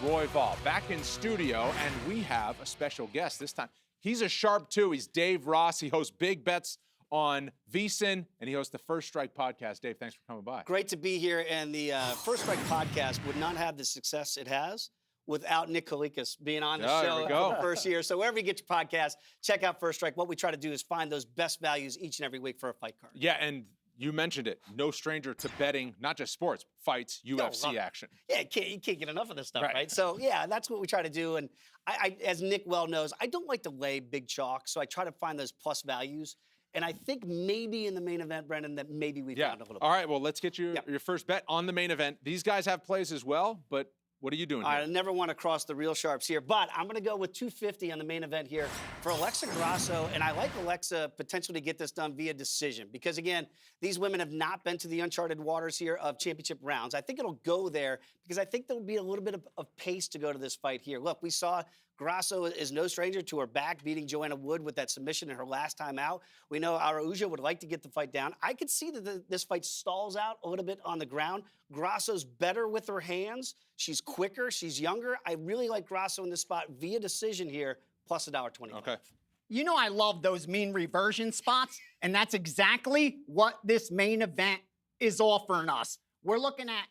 Royval back in studio, and we have a special guest this time. He's a sharp too. He's Dave Ross. He hosts Big Bets on VSiN, and he hosts the First Strike podcast. Dave, thanks for coming by. Great to be here, and the First Strike podcast would not have the success it has without Nick Kalikas being on the show for the first year. So wherever you get your podcast, check out First Strike. What we try to do is find those best values each and every week for a fight card. Yeah, and you mentioned it. No stranger to betting, not just sports, fights, UFC action. Yeah, you can't get enough of this stuff, right? So, yeah, that's what we try to do. And I, as Nick well knows, I don't like to lay big chalk, so I try to find those plus values. And I think maybe in the main event, Brendan, that maybe we found a little bit. All right, well, let's get your first bet on the main event. These guys have plays as well, but what are you doing here? I never want to cross the real sharps here, but I'm going to go with 250 on the main event here for Alexa Grasso, and I like Alexa potentially to get this done via decision because, again, these women have not been to the uncharted waters here of championship rounds. I think it'll go there because I think there'll be a little bit of pace to go to this fight here. Look, we saw Grasso is no stranger to her back, beating Joanna Wood with that submission in her last time out. We know Araujo would like to get the fight down. I could see that this fight stalls out a little bit on the ground. Grasso's better with her hands. She's quicker. She's younger. I really like Grasso in this spot via decision here, plus $1.25. Okay. You know I love those mean reversion spots, and that's exactly what this main event is offering us. We're looking at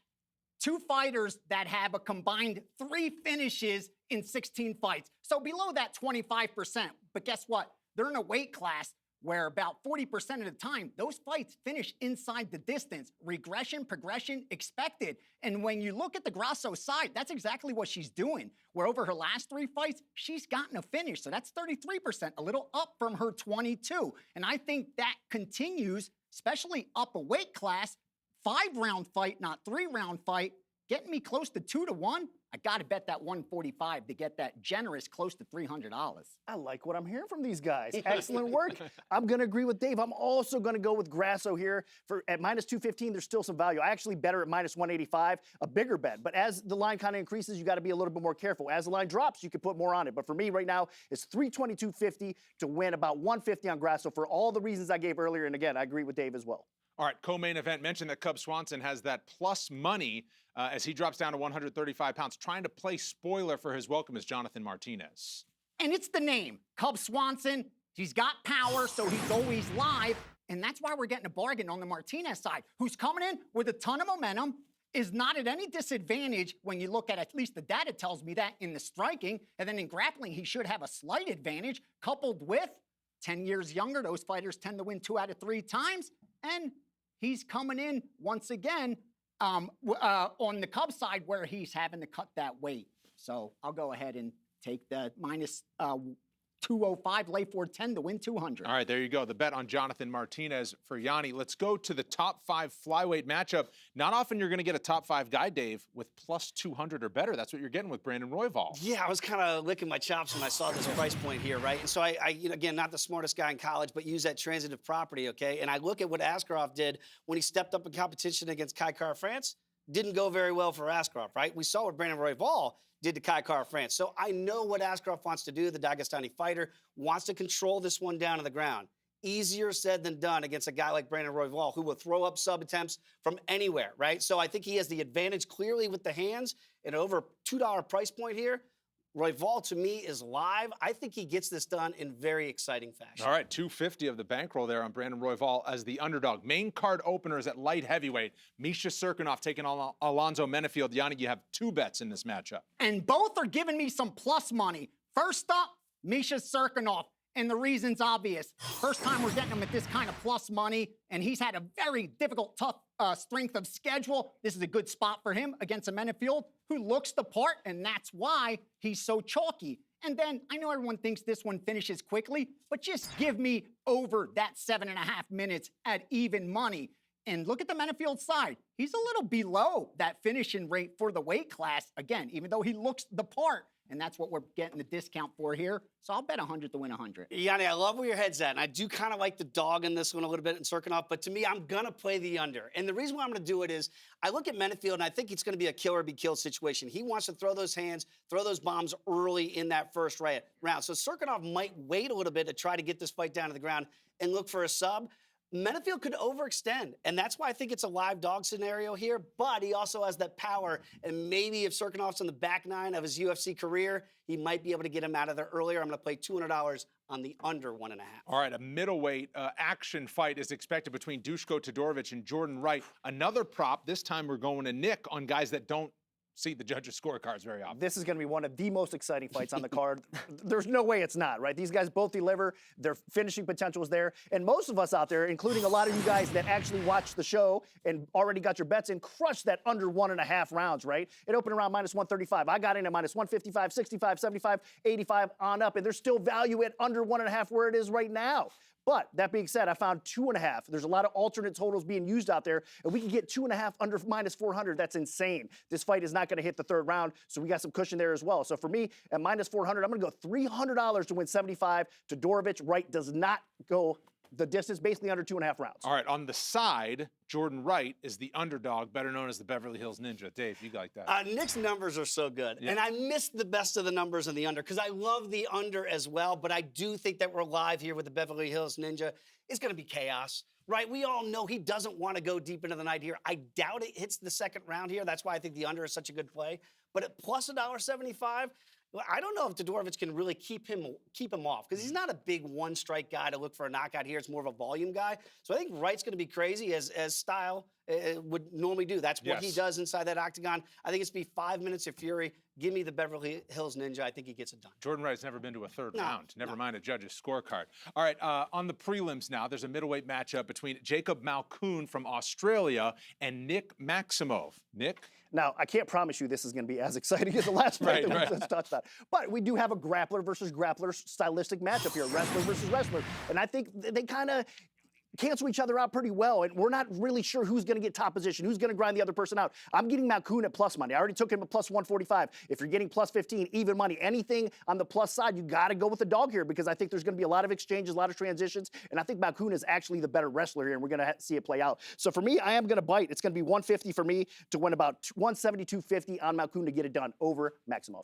two fighters that have a combined 3 finishes in 16 fights. So below that 25%. But guess what? They're in a weight class where about 40% of the time, those fights finish inside the distance. Regression, progression expected. And when you look at the Grasso side, that's exactly what she's doing. Where over her last 3 fights, she's gotten a finish. So that's 33%, a little up from her 22. And I think that continues, especially up a weight class. 5-round fight, not 3-round fight, getting me close to 2-1. I got to bet that 145 to get that generous close to $300. I like what I'm hearing from these guys. Excellent work. I'm going to agree with Dave. I'm also going to go with Grasso here. At minus 215, there's still some value. I actually bet her at minus 185, a bigger bet. But as the line kind of increases, you got to be a little bit more careful. As the line drops, you can put more on it. But for me right now, it's 322.50 to win about 150 on Grasso for all the reasons I gave earlier. And again, I agree with Dave as well. All right, co-main event. Mentioned that Cub Swanson has that plus money as he drops down to 135 pounds. Trying to play spoiler for his welcome is Jonathan Martinez. And it's the name, Cub Swanson. He's got power, so he's always live. And that's why we're getting a bargain on the Martinez side, who's coming in with a ton of momentum, is not at any disadvantage when you look at least the data tells me that in the striking. And then in grappling, he should have a slight advantage, coupled with 10 years younger. Those fighters tend to win 2 out of 3 times. And he's coming in once again on the Cub side where he's having to cut that weight. So I'll go ahead and take the minus 205, lay 410 to win 200. All right, there you go. The bet on Jonathan Martinez for Yanni. Let's go to the top 5 flyweight matchup. Not often you're going to get a top 5 guy, Dave, with plus 200 or better. That's what you're getting with Brandon Royval. Yeah, I was kind of licking my chops when I saw this price point here, right? And so I again, not the smartest guy in college, but use that transitive property, okay? And I look at what Askarov did when he stepped up in competition against Kai Kara-France. Didn't go very well for Askarov, right? We saw what Brandon Royval did to Kai Kara-France. So I know what Askarov wants to do. The Dagestani fighter wants to control this one down on the ground. Easier said than done against a guy like Brandon Royval, who will throw up sub attempts from anywhere, right? So I think he has the advantage clearly with the hands at over $2 price point here. Royval, to me, is live. I think he gets this done in very exciting fashion. All right, 250 of the bankroll there on Brandon Royval as the underdog. Main card openers at light heavyweight. Misha Cirkunov taking on Alonzo Menefield. Yanni, you have 2 bets in this matchup. And both are giving me some plus money. First up, Misha Cirkunov. And the reason's obvious. First time we're getting him at this kind of plus money, and he's had a very difficult, tough strength of schedule. This is a good spot for him against a Menefield who looks the part, and that's why he's so chalky. And then I know everyone thinks this one finishes quickly, but just give me over that 7.5 minutes at even money. And look at the Menefield side. He's a little below that finishing rate for the weight class. Again, even though he looks the part. And that's what we're getting the discount for here. So I'll bet 100 to win 100. Yanni, I love where your head's at. And I do kind of like the dog in this one a little bit in Cirkunov. But to me, I'm going to play the under. And the reason why I'm going to do it is I look at Menefield, and I think it's going to be a kill or be killed situation. He wants to throw those hands, throw those bombs early in that first round. So Cirkunov might wait a little bit to try to get this fight down to the ground and look for a sub. Menifee could overextend, and that's why I think it's a live dog scenario here, but he also has that power, and maybe if Serkinov's on the back nine of his UFC career, he might be able to get him out of there earlier. I'm going to play $200 on the under 1.5. All right, a middleweight action fight is expected between Dushka Tadorevich and Jordan Wright. Another prop, this time we're going to Nick on guys that don't see the judges' scorecards very often. This is going to be one of the most exciting fights on the card. There's no way it's not, right? These guys both deliver. Their finishing potential is there. And most of us out there, including a lot of you guys that actually watched the show and already got your bets in, crushed that under 1.5 rounds, right? It opened around -135. I got in at -155, 65, 75, 85 on up. And there's still value at under 1.5 where it is right now. But that being said, I found 2.5. There's a lot of alternate totals being used out there, and we can get 2.5 under -400. That's insane. This fight is not going to hit the third round, so we got some cushion there as well. So for me, at -400, I'm going to go $300 to win 75. Tadorevich, Wright does not go the distance, basically under 2.5 rounds. All right, on the side, Jordan Wright is the underdog, better known as the Beverly Hills Ninja. Dave, you like that? Nick's numbers are so good. Yeah. And I missed the best of the numbers in the under because I love the under as well, but I do think that we're live here with the Beverly Hills Ninja. It's going to be chaos, right? We all know he doesn't want to go deep into the night here. I doubt it hits the second round here. That's why I think the under is such a good play. But at plus $1.75, well, I don't know if Tadorevich can really keep him off because he's not a big one-strike guy to look for a knockout here. It's more of a volume guy. So I think Wright's going to be crazy as style would normally do. That's what he does inside that octagon. I think it's be 5 minutes of fury. Give me the Beverly Hills Ninja. I think he gets it done. Jordan Wright's never been to a third round. Never mind a judge's scorecard. All right, on the prelims now, there's a middleweight matchup between Jacob Malkoun from Australia and Nick Maximov. Nick? Now, I can't promise you this is going to be as exciting as the last fight that we just touched on. But we do have a grappler versus grappler stylistic matchup here, wrestler versus wrestler. And I think they kind of cancel each other out pretty well, and we're not really sure who's going to get top position, who's going to grind the other person out. I'm getting Malkoun at plus money. I already took him at plus 145. If you're getting plus 15, even money, anything on the plus side, you got to go with the dog here because I think there's going to be a lot of exchanges, a lot of transitions, and I think Malkoun is actually the better wrestler here, and we're going to see it play out. So for me, I am going to bite. It's going to be 150 for me to win about 172.50 on Malkoun to get it done over Maximov.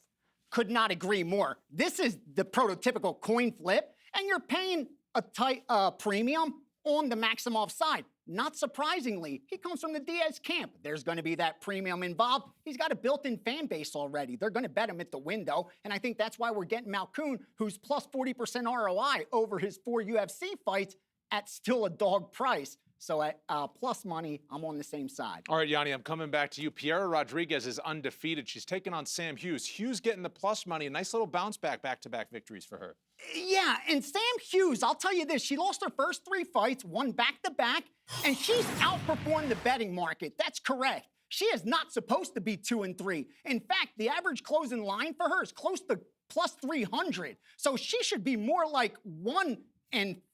Could not agree more. This is the prototypical coin flip, and you're paying a tight premium on the Maximov side. Not surprisingly, he comes from the Diaz camp. There's going to be that premium involved. He's got a built-in fan base already. They're going to bet him at the window, and I think that's why we're getting Malkoun, who's plus 40% ROI over his 4 UFC fights at still a dog price. So at plus money, I'm on the same side. All right, Yanni, I'm coming back to you. Piera Rodriguez is undefeated. She's taking on Sam Hughes. Hughes getting the plus money. A nice little bounce back-to-back victories for her. Yeah, and Sam Hughes, I'll tell you this, she lost her first 3 fights, won back-to-back, and she's outperformed the betting market. That's correct. She is not supposed to be 2-3. In fact, the average closing line for her is close to plus 300. So she should be more like 1-4,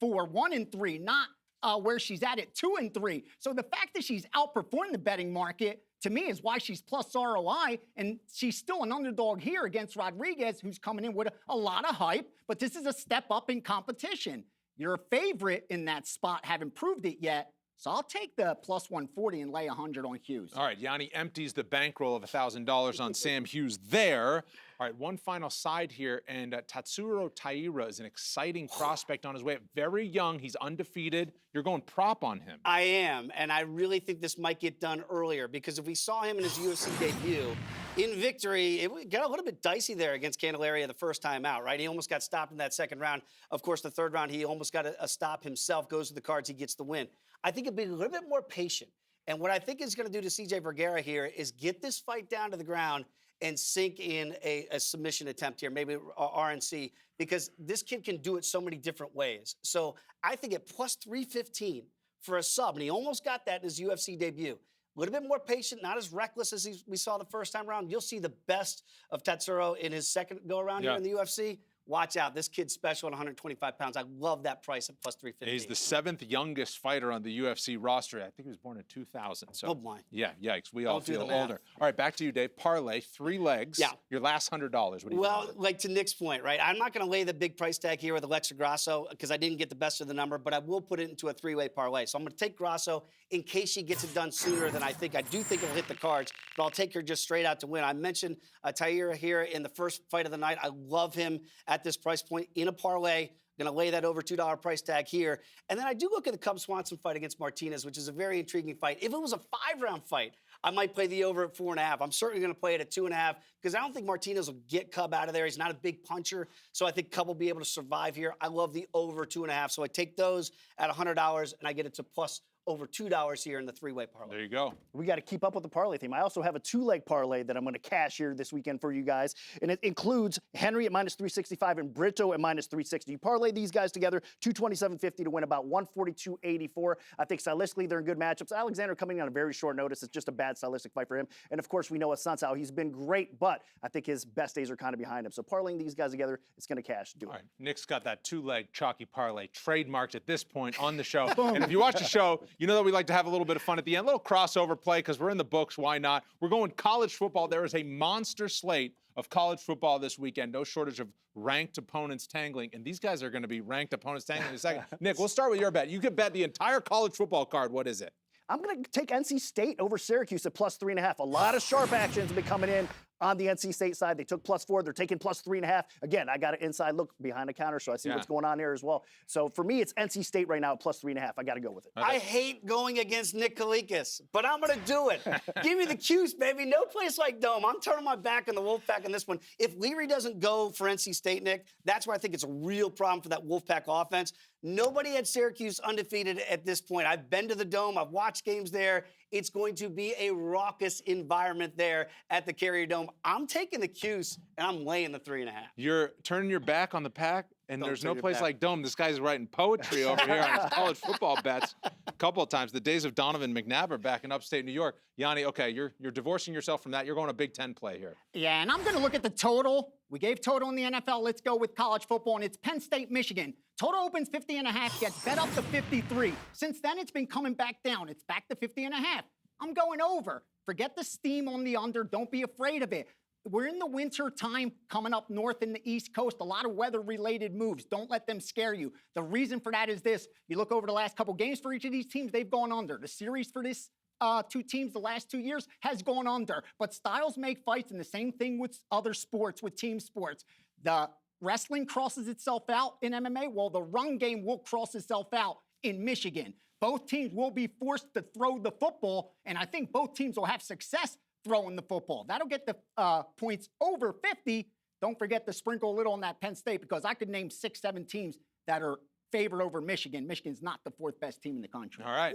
1-3, not where she's at 2-3. So the fact that she's outperformed the betting market, to me, is why she's plus ROI, and she's still an underdog here against Rodriguez, who's coming in with a lot of hype, but this is a step up in competition. Your favorite in that spot haven't proved it yet, so I'll take the plus 140 and lay 100 on Hughes. All right, Yanni empties the bankroll of $1,000 on Sam Hughes there. All right, one final side here, and Tatsuro Taira is an exciting prospect on his way up. Very young, he's undefeated. You're going prop on him. I am, and I really think this might get done earlier because if we saw him in his UFC debut, in victory, it got a little bit dicey there against Candelaria the first time out, right? He almost got stopped in that second round. Of course, the third round, he almost got a stop himself, goes to the cards, he gets the win. I think it'd be a little bit more patient. And what I think is going to do to CJ Vergara here is get this fight down to the ground and sink in a submission attempt here, maybe RNC, because this kid can do it so many different ways. So I think at plus 315 for a sub, and he almost got that in his UFC debut. A little bit more patient, not as reckless as we saw the first time around. You'll see the best of Tatsuro in his second go-around here in the UFC. Watch out. This kid's special at 125 pounds. I love that price at plus 350. He's the 7th youngest fighter on the UFC roster. I think he was born in 2000. So, oh, my. Yeah, yikes. We all Don't do feel the math. older. All right, back to you, Dave. Parlay, 3 legs. Yeah. Your last $100. What do you Well, like to Nick's point, right? I'm not going to lay the big price tag here with Alexa Grasso because I didn't get the best of the number, but I will put it into a 3-way parlay. So I'm going to take Grasso in case she gets it done sooner than I think. I do think it'll hit the cards, but I'll take her just straight out to win. I mentioned Taira here in the first fight of the night. I love him at at this price point in a parlay. Going to lay that over $2 price tag here. And then I do look at the Cub Swanson fight against Martinez, which is a very intriguing fight. If it was a 5-round fight, I might play the over at 4.5. I'm certainly going to play it at 2.5 because I don't think Martinez will get Cub out of there. He's not a big puncher, so I think Cub will be able to survive here. I love the over 2.5, so I take those at $100 and I get it to plus over $2 here in the three-way parlay. There you go. We got to keep up with the parlay theme. I also have a 2-leg parlay that I'm going to cash here this weekend for you guys, and it includes Henry at minus 365 and Brito at minus 360. You parlay these guys together, 227.50 to win about 142.84. I think stylistically they're in good matchups. Alexander coming in on a very short notice. It's just a bad stylistic fight for him. And of course, we know Assunção. He's been great, but I think his best days are kind of behind him. So parlaying these guys together, it's going to cash. Do it. All right, Nick's got that 2-leg chalky parlay trademarked at this point on the show. And if you watch the show, you know that we like to have a little bit of fun at the end, a little crossover play because we're in the books. Why not? We're going college football. There is a monster slate of college football this weekend. No shortage of ranked opponents tangling, and these guys are going to be ranked opponents tangling in a second. Nick, we'll start with your bet. You could bet the entire college football card. What is it? I'm going to take NC State over Syracuse at plus 3.5. A lot of sharp actions have been coming in on the NC State side. They took +4. They're taking plus 3.5. Again, I got an inside look behind the counter, so I see what's going on here as well. So for me, it's NC State right now at plus 3.5. I got to go with it. I hate going against Nick Kalikas, but I'm going to do it. Give me the Cuse, baby. No place like Dome. I'm turning my back on the Wolfpack on this one. If Leary doesn't go for NC State, Nick, that's where I think it's a real problem for that Wolfpack offense. Nobody at Syracuse undefeated at this point. I've been to the Dome. I've watched games there. It's going to be a raucous environment there at the Carrier Dome. I'm taking the Cuse, and I'm laying the 3.5. You're turning your back on the pack, and Don't there's turn no your place back. like Dome. This guy's writing poetry over here on his college football bets a couple of times. The days of Donovan McNabb back in upstate New York. Yanni, okay, you're divorcing yourself from that. You're going a Big Ten play here. Yeah, and I'm going to look at the total. We gave total in the NFL. Let's go with college football, and it's Penn State, Michigan. Total opens 50.5, gets bet up to 53. Since then, it's been coming back down. It's back to 50.5. I'm going over. Forget the steam on the under. Don't be afraid of it. We're in the winter time coming up north in the East Coast. A lot of weather-related moves. Don't let them scare you. The reason for that is this. You look over the last couple games for each of these teams, they've gone under. The series for this two teams the last 2 years has gone under. But styles make fights, and the same thing with other sports, with team sports. The wrestling crosses itself out in MMA. Well, the run game will cross itself out in Michigan. Both teams will be forced to throw the football, and I think both teams will have success throwing the football. That'll get the points over 50. Don't forget to sprinkle a little on that Penn State because I could name 6, 7 teams that are favored over Michigan. Michigan's not the 4th best team in the country. All right.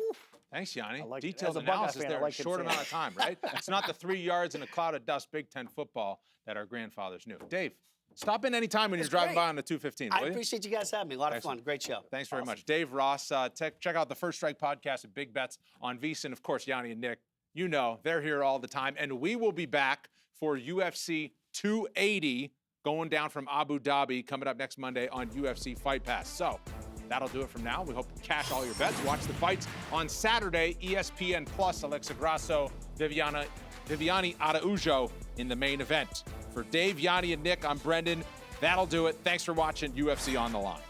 Thanks, Yanni. I like it. Detailed As a Buckeye analysis fan, I there in like a him short saying amount of time, right? It's not the 3 yards in a cloud of dust Big Ten football that our grandfathers knew. Dave, stop in any time when you're driving by on the 215, I will you? appreciate you guys having me. A lot of fun. Great show. Thanks very much. Dave Ross, check out the First Strike podcast at Big Bets on VSiN. Of course, Yanni and Nick, you know, they're here all the time. And we will be back for UFC 280 going down from Abu Dhabi coming up next Monday on UFC Fight Pass. So that'll do it from now. We hope you cash all your bets. Watch the fights on Saturday, ESPN Plus, Alexa Grasso, Viviani Araujo in the main event. For Dave, Yanni, and Nick, I'm Brendan. That'll do it. Thanks for watching UFC On the Line.